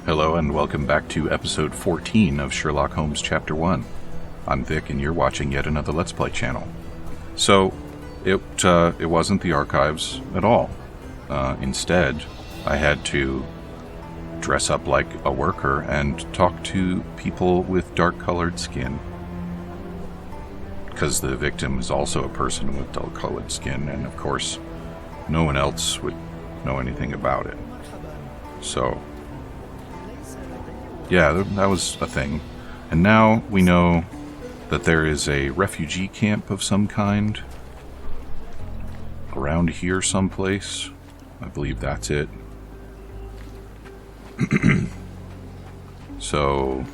Hello and welcome back to episode 14 of Sherlock Holmes Chapter 1. I'm Vic and you're watching yet another Let's Play channel. So, it wasn't the archives at all. Instead, I had to dress up like a worker and talk to people with dark-colored skin. Because the victim is also a person with dark-colored skin, and of course, no one else would know anything about it. So, yeah, that was a thing. And now we know that there is a refugee camp of some kind around here someplace. I believe that's it. So,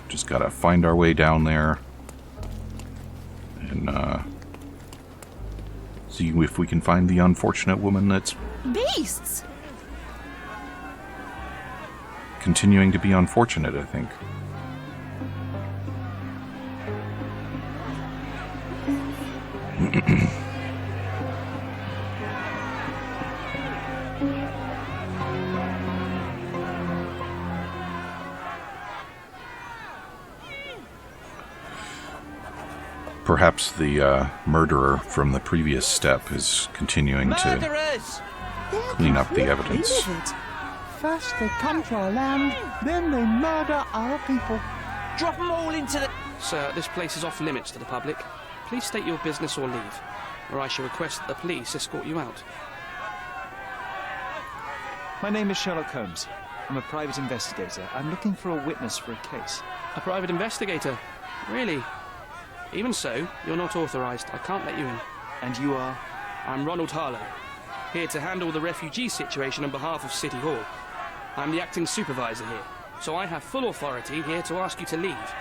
just gotta find our way down there and see if we can find the unfortunate woman that's beasts. Continuing to be unfortunate, I think. Perhaps the murderer from the previous step is continuing to clean up the evidence. First they come to our land, then they murder our people. Drop them all into the... Sir, this place is off limits to the public. Please state your business or leave, or I shall request that the police escort you out. My name is Sherlock Holmes. I'm a private investigator. I'm looking for a witness for a case. A private investigator? Really? Even so, you're not authorized. I can't let you in. And you are? I'm Ronald Harlow, here to handle the refugee situation on behalf of City Hall. I'm the acting supervisor here, so I have full authority here to ask you to leave,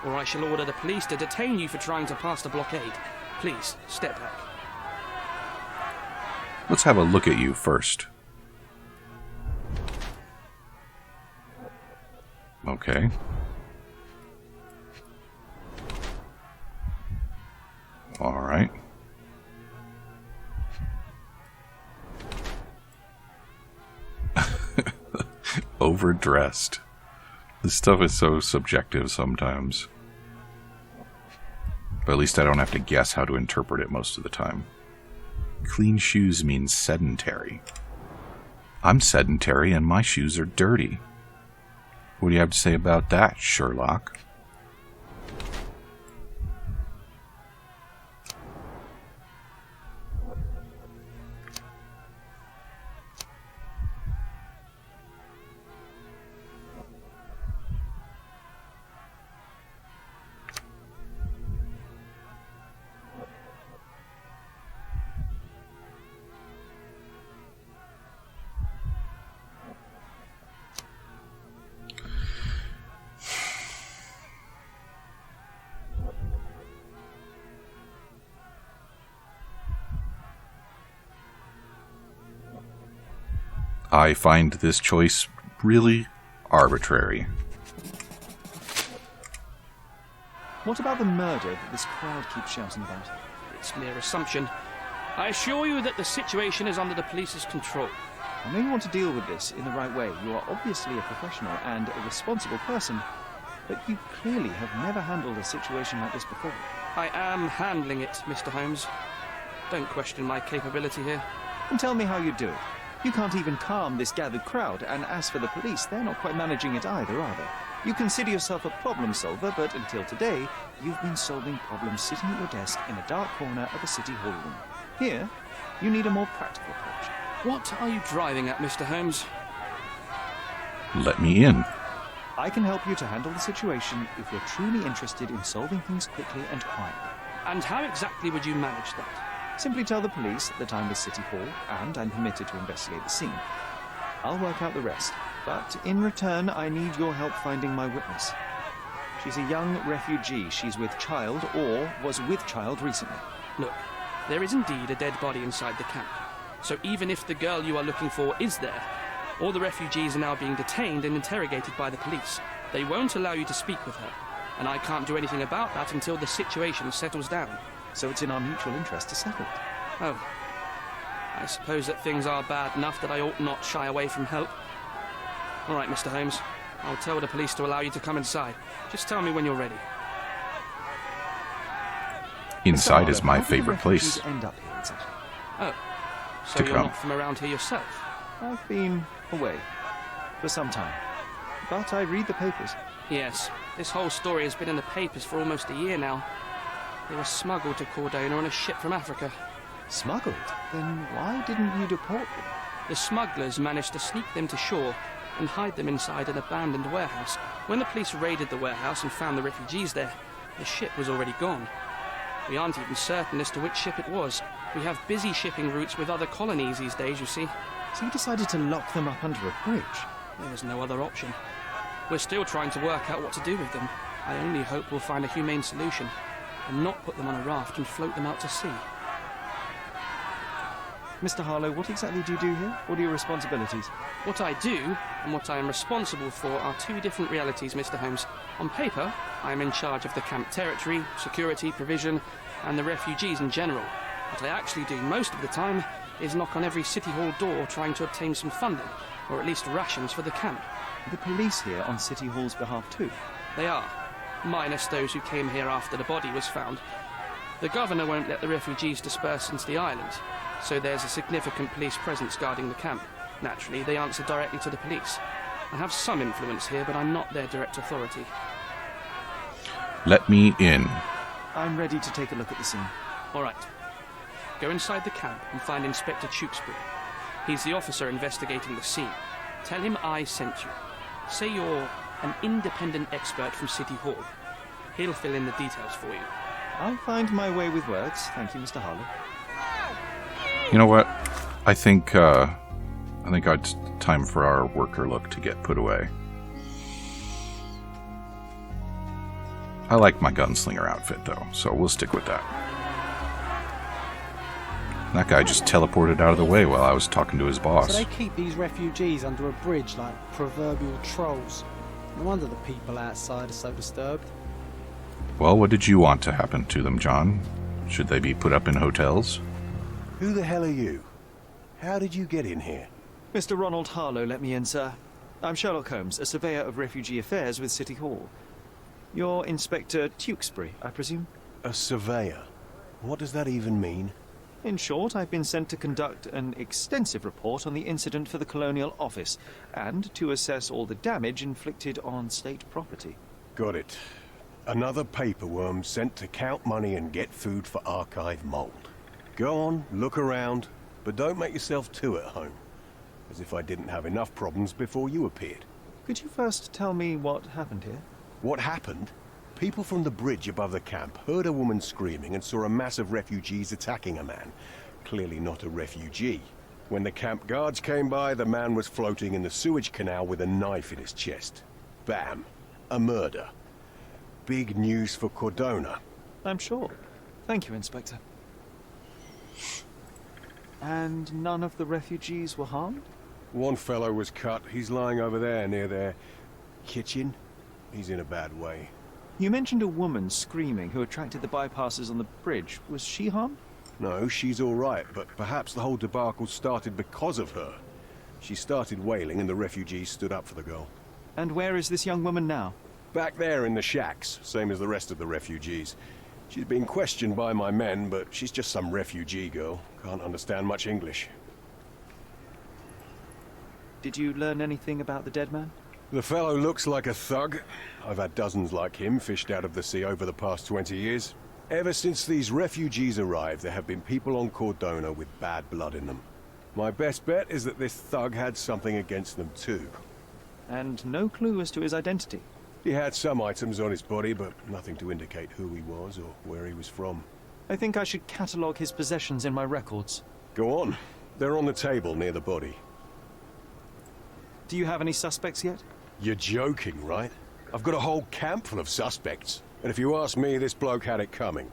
or I shall order the police to detain you for trying to pass the blockade. Please, step back. Let's have a look at you first. Okay. All right. Overdressed. This stuff is so subjective sometimes. But at least I don't have to guess how to interpret it most of the time. Clean shoes means sedentary. I'm sedentary and my shoes are dirty. What do you have to say about that, Sherlock? I find this choice really arbitrary. What about the murder that this crowd keeps shouting about? It's mere assumption. I assure you that the situation is under the police's control. I know you want to deal with this in the right way. You are obviously a professional and a responsible person, but you clearly have never handled a situation like this before. I am handling it, Mr. Holmes. Don't question my capability here. And tell me how you do it. You can't even calm this gathered crowd, and as for the police, they're not quite managing it either, are they? You consider yourself a problem solver, but until today, you've been solving problems sitting at your desk in a dark corner of a city hall room. Here, you need a more practical approach. What are you driving at, Mr. Holmes? Let me in. I can help you to handle the situation if you're truly interested in solving things quickly and quietly. And how exactly would you manage that? Simply tell the police that I'm with City Hall and I'm permitted to investigate the scene. I'll work out the rest, but in return I need your help finding my witness. She's a young refugee. She's with child or was with child recently. Look, there is indeed a dead body inside the camp. So even if the girl you are looking for is there, all the refugees are now being detained and interrogated by the police. They won't allow you to speak with her, and I can't do anything about that until the situation settles down. So it's in our mutual interest to settle it. Oh. I suppose that things are bad enough that I ought not shy away from help. All right, Mr. Holmes. I'll tell the police to allow you to come inside. Just tell me when you're ready. Inside is my How did the favorite place. refugees end up here exactly? Oh, so To you're come. not from around here yourself? I've been away for some time, but I read the papers. Yes. This whole story has been in the papers for almost a year now. They were smuggled to Cordona on a ship from Africa. Smuggled? Then why didn't you deport them? The smugglers managed to sneak them to shore and hide them inside an abandoned warehouse. When the police raided the warehouse and found the refugees there, the ship was already gone. We aren't even certain as to which ship it was. We have busy shipping routes with other colonies these days, you see. So you decided to lock them up under a bridge? There was no other option. We're still trying to work out what to do with them. I only hope we'll find a humane solution and not put them on a raft and float them out to sea. Mr. Harlow, what exactly do you do here? What are your responsibilities? What I do and what I am responsible for are two different realities, Mr. Holmes. On paper, I am in charge of the camp territory, security, provision, and the refugees in general. What I actually do most of the time is knock on every city hall door trying to obtain some funding, or at least rations for the camp. The police here on City Hall's behalf too? They are, minus those who came here after the body was found. The governor won't let the refugees disperse into the island, so there's a significant police presence guarding the camp. Naturally, they answer directly to the police. I have some influence here, but I'm not their direct authority. Let me in. I'm ready to take a look at the scene. All right. Go inside the camp and find Inspector Tewkesbury. He's the officer investigating the scene. Tell him I sent you. Say you're an independent expert from City Hall. He'll fill in the details for you. I'll find my way with words. Thank you, Mr. Harlow. You know what? I think it's time for our worker look to get put away. I like my gunslinger outfit, though, so we'll stick with that. That guy just teleported out of the way while I was talking to his boss. So they keep these refugees under a bridge like proverbial trolls. No wonder the people outside are so disturbed. Well, what did you want to happen to them, John? Should they be put up in hotels? Who the hell are you? How did you get in here? Mr. Ronald Harlow let me in, sir. I'm Sherlock Holmes, a surveyor of refugee affairs with City Hall. You're Inspector Tewkesbury, I presume? A surveyor? What does that even mean? In short, I've been sent to conduct an extensive report on the incident for the Colonial Office and to assess all the damage inflicted on state property. Got it. Another paperworm sent to count money and get food for archive mold. Go on, look around, but don't make yourself too at home. As if I didn't have enough problems before you appeared. Could you first tell me what happened here? What happened? People from the bridge above the camp heard a woman screaming and saw a mass of refugees attacking a man. Clearly not a refugee. When the camp guards came by, the man was floating in the sewage canal with a knife in his chest. Bam. A murder. Big news for Cordona. I'm sure. Thank you, Inspector. And none of the refugees were harmed? One fellow was cut. He's lying over there near their kitchen. He's in a bad way. You mentioned a woman screaming who attracted the bypassers on the bridge. Was she harmed? No, she's all right, but perhaps the whole debacle started because of her. She started wailing and the refugees stood up for the girl. And where is this young woman now? Back there in the shacks, same as the rest of the refugees. She's been questioned by my men, but she's just some refugee girl. Can't understand much English. Did you learn anything about the dead man? The fellow looks like a thug. I've had dozens like him fished out of the sea over the past 20 years. Ever since these refugees arrived, there have been people on Cordona with bad blood in them. My best bet is that this thug had something against them too. And no clue as to his identity? He had some items on his body, but nothing to indicate who he was or where he was from. I think I should catalogue his possessions in my records. Go on. They're on the table near the body. Do you have any suspects yet? You're joking, right? I've got a whole camp full of suspects. And if you ask me, this bloke had it coming.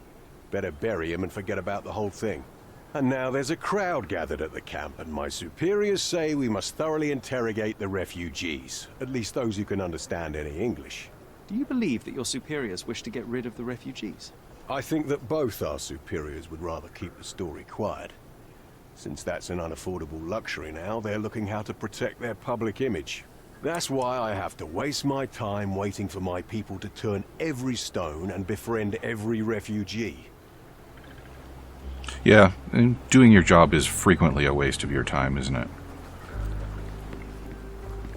Better bury him and forget about the whole thing. And now there's a crowd gathered at the camp, and my superiors say we must thoroughly interrogate the refugees. At least those who can understand any English. Do you believe that your superiors wish to get rid of the refugees? I think that both our superiors would rather keep the story quiet. Since that's an unaffordable luxury now, they're looking how to protect their public image. That's why I have to waste my time waiting for my people to turn every stone and befriend every refugee. Yeah, and doing your job is frequently a waste of your time, isn't it?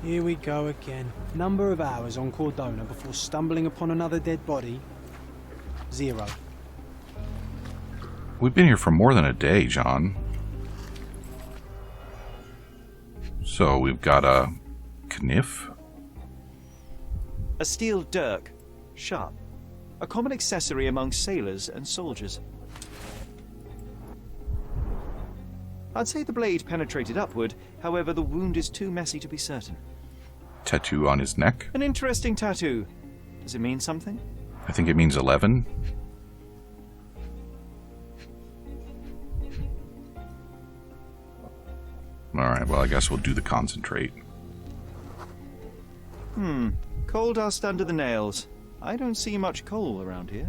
Here we go again. Number of hours on Cordona before stumbling upon another dead body? 0. We've been here for more than a day, John. So we've got a kniff? A steel dirk, sharp. A common accessory among sailors and soldiers. I'd say the blade penetrated upward, however the wound is too messy to be certain. Tattoo on his neck? An interesting tattoo. Does it mean something? I think it means 11. Alright, well I guess we'll do the concentrate. Coal dust under the nails. I don't see much coal around here.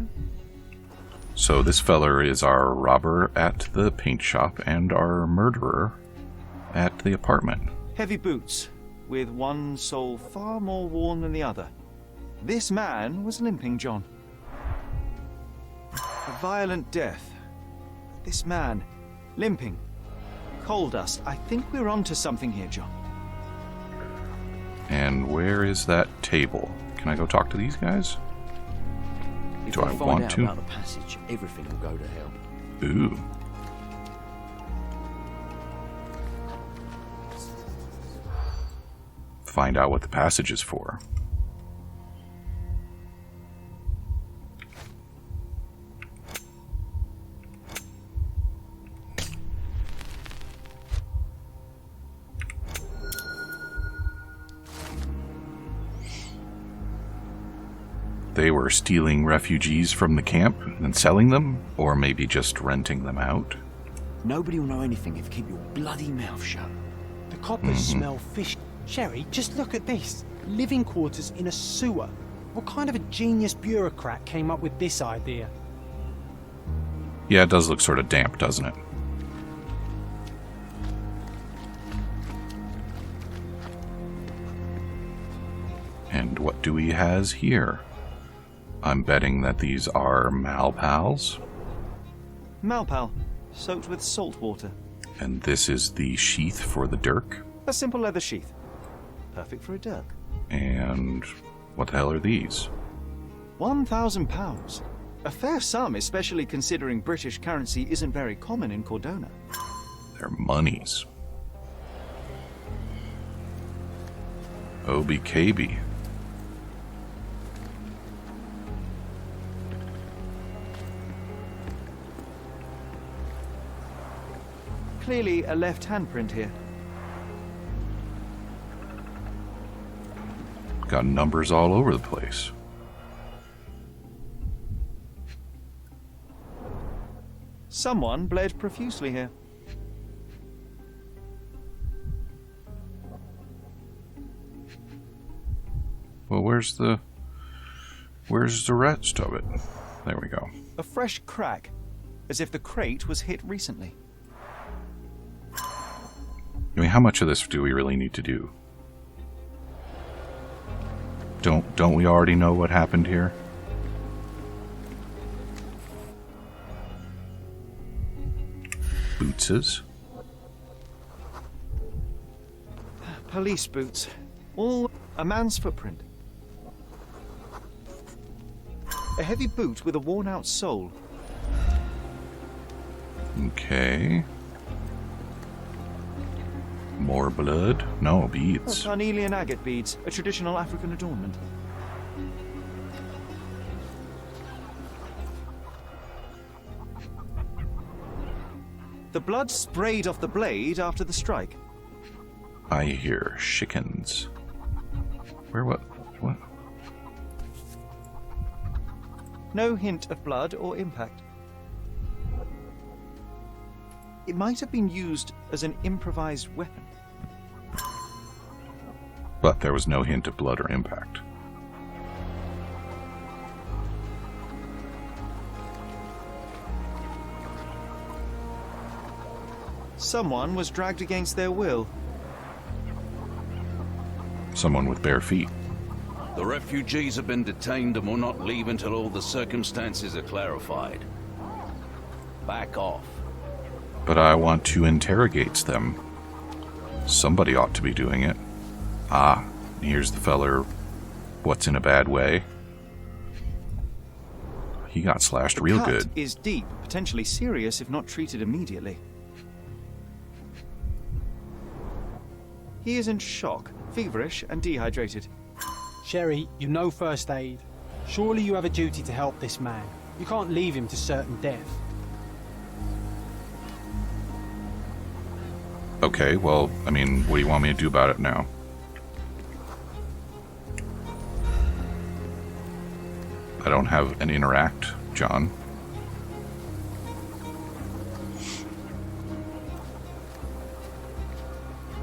So this feller is our robber at the paint shop and our murderer at the apartment. Heavy boots, with one sole far more worn than the other. This man was limping, John. A violent death. This man, limping. Coal dust. I think we're onto something here, John. And where is that table? Can I go talk to these guys? If Do they I find want out to? about the passage, everything will go to hell. Ooh. Find out what the passage is for. They were stealing refugees from the camp and selling them, or maybe just renting them out. Nobody will know anything if you keep your bloody mouth shut. The coppers smell fish. Sherry, just look at this. Living quarters in a sewer. What kind of a genius bureaucrat came up with this idea? Yeah, it does look sort of damp, doesn't it? And what do we has here? I'm betting that these are Malpals. Malpal, soaked with salt water. And this is the sheath for the dirk. A simple leather sheath. Perfect for a dirk. And what the hell are these? £1,000. A fair sum, especially considering British currency isn't very common in Cordona. They're monies. OBKB. Clearly a left handprint here. Got numbers all over the place. Someone bled profusely here. Well, where's the rest of it? There we go. A fresh crack, as if the crate was hit recently. I mean, how much of this do we really need to do? Don't we already know what happened here? Bootses. Police boots. All a man's footprint. A heavy boot with a worn-out sole. Okay. More blood? No, beads. Carnelian agate beads, a traditional African adornment. The blood sprayed off the blade after the strike. I hear chickens. Where what? What? No hint of blood or impact. It might have been used as an improvised weapon. But there was no hint of blood or impact. Someone was dragged against their will. someone with bare feet. The refugees have been detained and will not leave until all the circumstances are clarified. Back off. But I want to interrogate them. Somebody ought to be doing it. Ah, here's the feller. What's in a bad way? He got slashed real cut good. Is deep, potentially serious if not treated immediately. He is in shock, feverish, and dehydrated. Sherry, you know first aid. Surely you have a duty to help this man. You can't leave him to certain death. Okay, well, I mean, what do you want me to do about it now? I don't have an interact, John.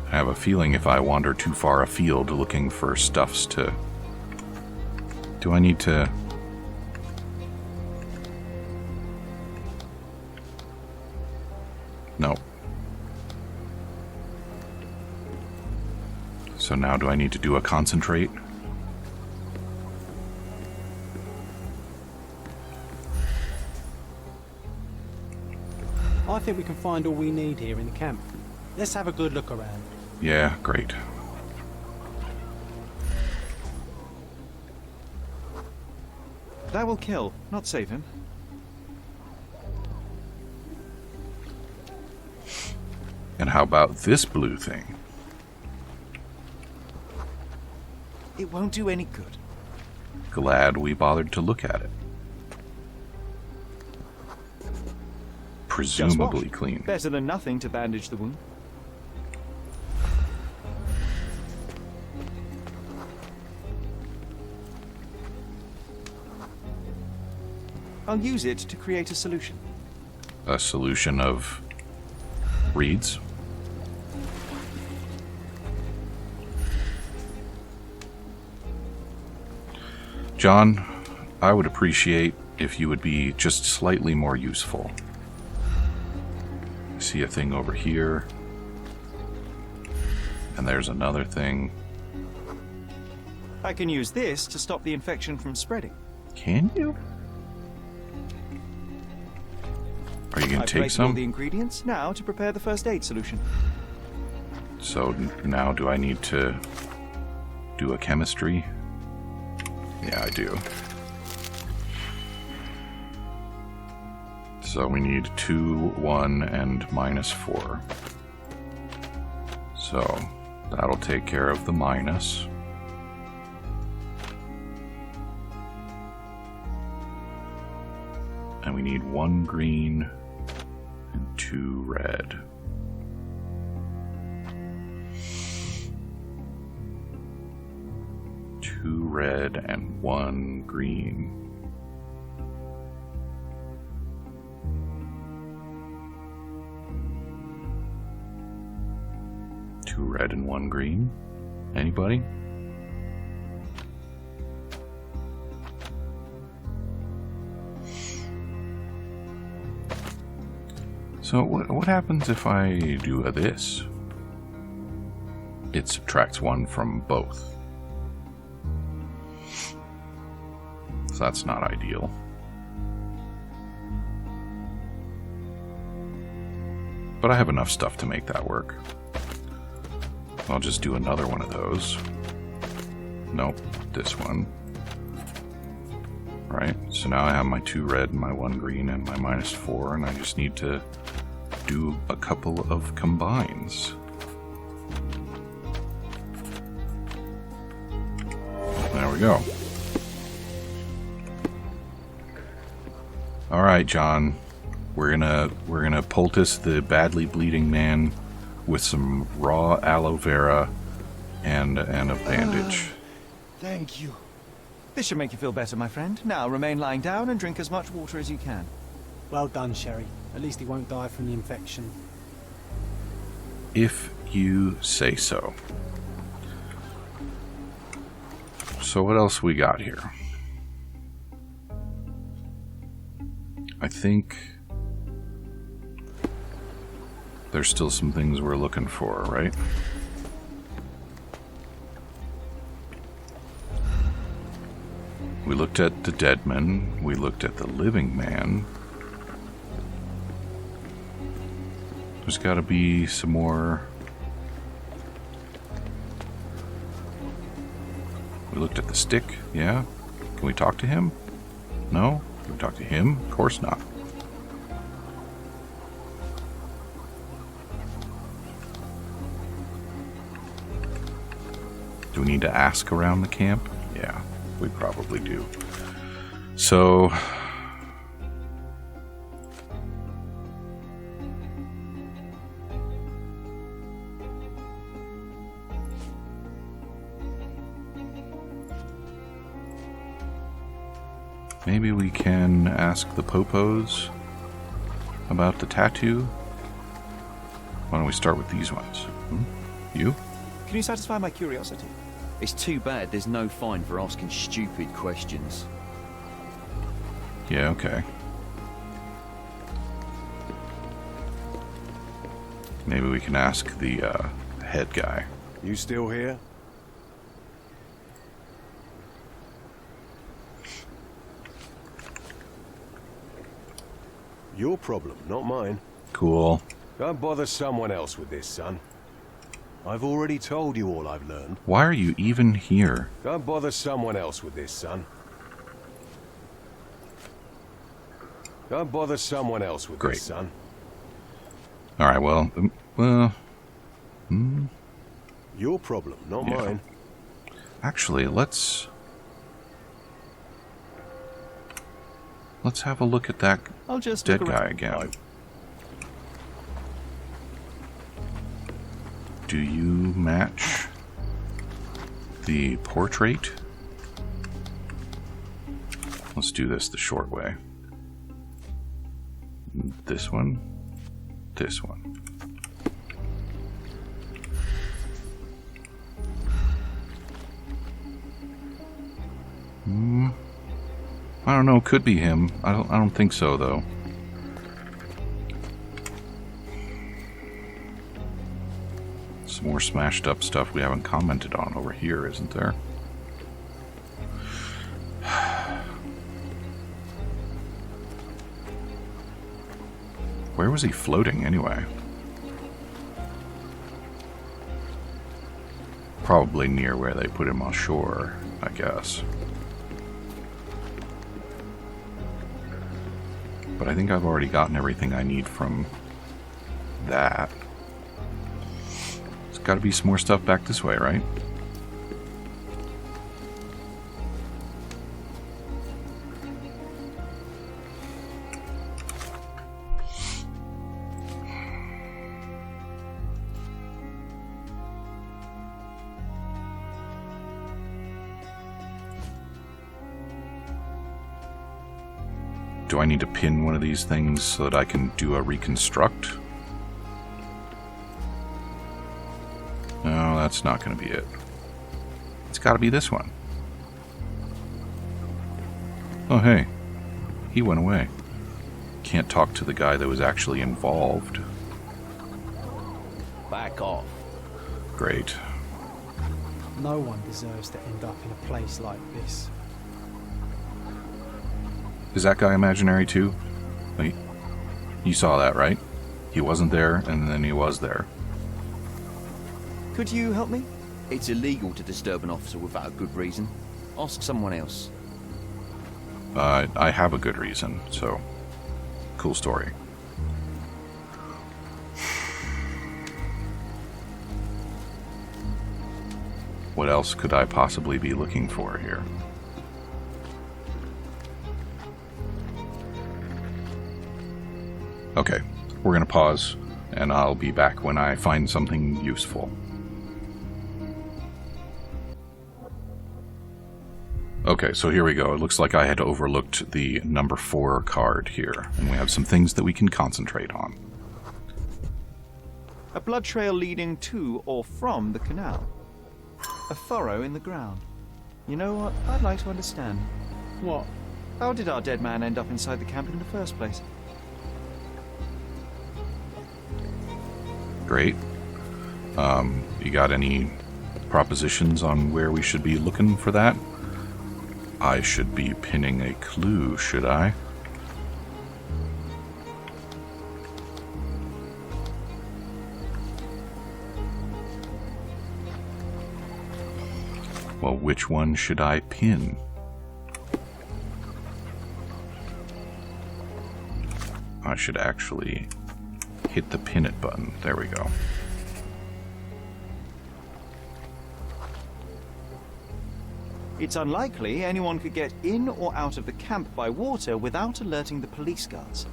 I have a feeling if I wander too far afield looking for stuffs to... Do I need to... No. So now do I need to do a concentrate? I think we can find all we need here in the camp. Let's have a good look around. Yeah, great. That will kill, not save him. And how about this blue thing? It won't do any good. Glad we bothered to look at it. Presumably Just wash. clean. Better than nothing to bandage the wound. I'll use it to create a solution. A solution of reeds. John, I would appreciate if you would be just slightly more useful. I see a thing over here. And there's another thing. I can use this to stop the infection from spreading. Can you? Are you going I've to take collected all some? the ingredients now to prepare the first aid solution. So now do I need to do a chemistry? Yeah, I do. So we need 2, 1, and -4. So that'll take care of the minus. And we need 1 green and 2 red. Two red and 1 green. Two red and 1 green. Anybody? So what happens if I do this? It subtracts 1 from both. So that's not ideal. But I have enough stuff to make that work. I'll just do another one of those. Nope, this one. Right, so now I have my 2 red and my 1 green and my -4, and I just need to do a couple of combines. There we go. All right, John. We're gonna poultice the badly bleeding man with some raw aloe vera and a bandage. Thank you. This should make you feel better, my friend. Now remain lying down and drink as much water as you can. Well done, Sherry. At least he won't die from the infection. If you say so. So what else we got here? I think there's still some things we're looking for, right? We looked at the dead man. We looked at the living man. There's got to be some more. We looked at the stick. Yeah. Can we talk to him? No? Can we talk to him? Of course not. Do we need to ask around the camp? Yeah, we probably do. So... maybe we can ask the Popos about the tattoo. Why don't we start with these ones? You? Can you satisfy my curiosity? It's too bad there's no fine for asking stupid questions. Yeah, okay. Maybe we can ask the head guy. You still here? Your problem, not mine. Cool. Don't bother someone else with this, son. I've already told you all I've learned. Why are you even here? Don't bother someone else with this, son. Don't bother someone else with Great. this, son. Alright, well... Your problem, not Yeah. mine. Actually, let's have a look at that I'll just dead look guy around. again. Do you match the portrait? Let's do this the short way. This one. This one. I don't know, could be him. I don't think so though. Some more smashed up stuff we haven't commented on over here, isn't there? Where was he floating anyway? Probably near where they put him ashore, I guess. But I think I've already gotten everything I need from that. There's got to be some more stuff back this way, right? Do I need to pin one of these things so that I can do a reconstruct? No, that's not going to be it. It's got to be this one. Oh, hey. He went away. Can't talk to the guy that was actually involved. Back off. Great. No one deserves to end up in a place like this. Is that guy imaginary too? Wait, you saw that, right? He wasn't there, and then he was there. Could you help me? It's illegal to disturb an officer without a good reason. Ask someone else. I have a good reason, so... Cool story. What else could I possibly be looking for here? Okay, we're going to pause, and I'll be back when I find something useful. Okay, so here we go. It looks like I had overlooked the number 4 card here, and we have some things that we can concentrate on. A blood trail leading to or from the canal. A furrow in the ground. You know what? I'd like to understand. What? How did our dead man end up inside the camp in the first place? Great. You got any propositions on where we should be looking for that? I should be pinning a clue, should I? Well, which one should I pin? I should actually hit the pin it button. There we go. It's unlikely anyone could get in or out of the camp by water without alerting the police guards.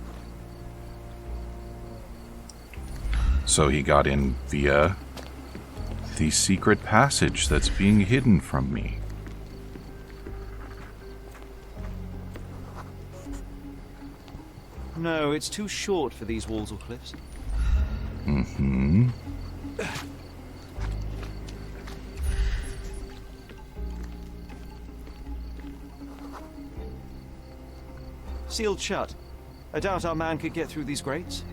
So he got in via the secret passage that's being hidden from me. No, it's too short for these walls or cliffs. Mm-hmm. Sealed shut. I doubt our man could get through these grates.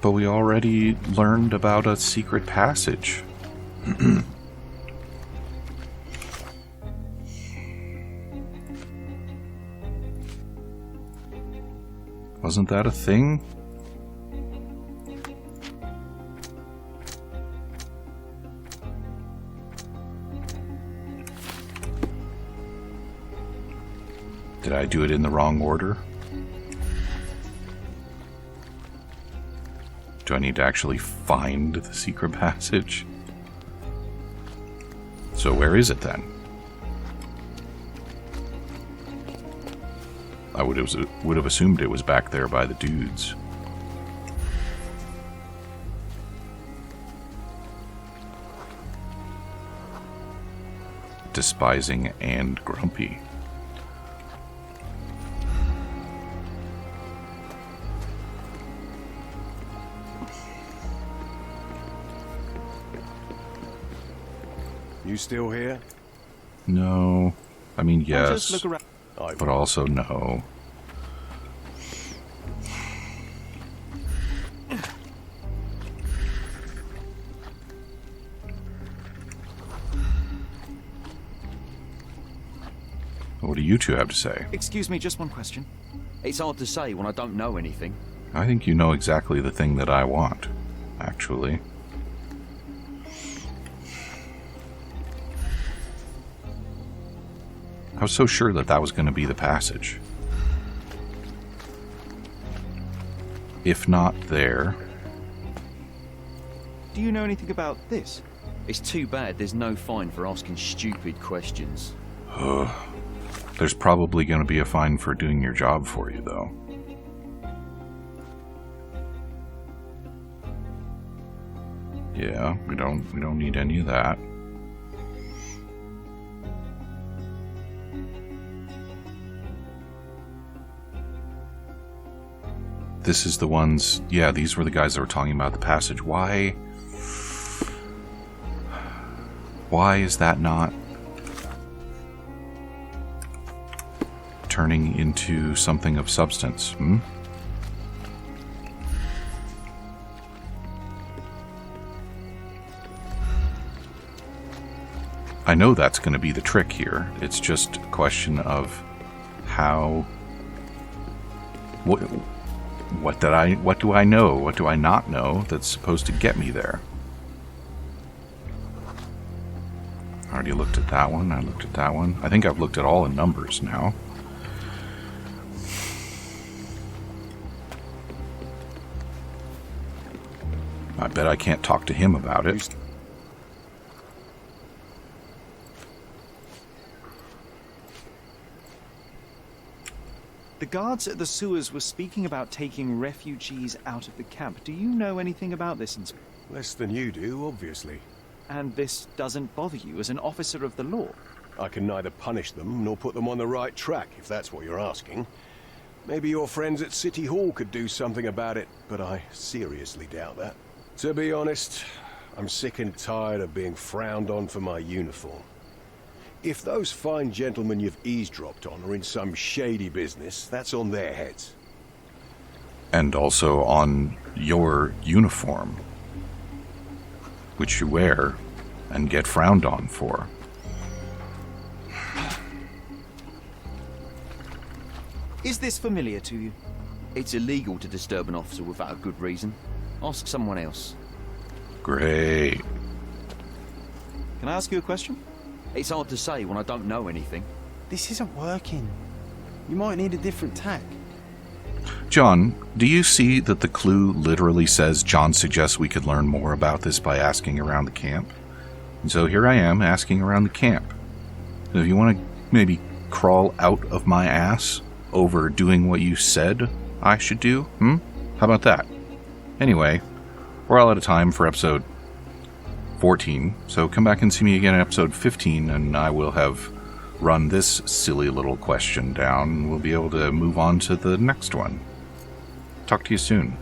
But we already learned about a secret passage. Wasn't that a thing? Did I do it in the wrong order? Do I need to actually find the secret passage? So where is it then? I would have assumed it was back there by the dudes. Despising and grumpy. You still here? No. I mean, I'll yes. just look around. But also no. What do you two have to say? Excuse me, just one question. It's hard to say when I don't know anything. I think you know exactly the thing that I want, actually. I was so sure that that was going to be the passage. If not there... Do you know anything about this? It's too bad there's no fine for asking stupid questions. There's probably going to be a fine for doing your job for you, though. Yeah, we don't need any of that. This is the ones... Yeah, these were the guys that were talking about the passage. Why is that not turning into something of substance? I know that's going to be the trick here. It's just a question of how... What do I know? What do I not know that's supposed to get me there? I already looked at that one. I looked at that one. I think I've looked at all the numbers now. I bet I can't talk to him about it. The guards at the sewers were speaking about taking refugees out of the camp. Do you know anything about this, Inspector? Less than you do, obviously. And this doesn't bother you as an officer of the law? I can neither punish them nor put them on the right track, if that's what you're asking. Maybe your friends at City Hall could do something about it, but I seriously doubt that. To be honest, I'm sick and tired of being frowned on for my uniform. If those fine gentlemen you've eavesdropped on are in some shady business, that's on their heads. And also on your uniform, which you wear and get frowned on for. Is this familiar to you? It's illegal to disturb an officer without a good reason. Ask someone else. Great. Can I ask you a question? It's hard to say when I don't know anything. This isn't working. You might need a different tack. John, do you see that the clue literally says John suggests we could learn more about this by asking around the camp? And so here I am asking around the camp. So if you want to maybe crawl out of my ass over doing what you said I should do, How about that? Anyway, we're all out of time for episode 14, so come back and see me again in episode 15, and I will have run this silly little question down, and we'll be able to move on to the next one. Talk to you soon.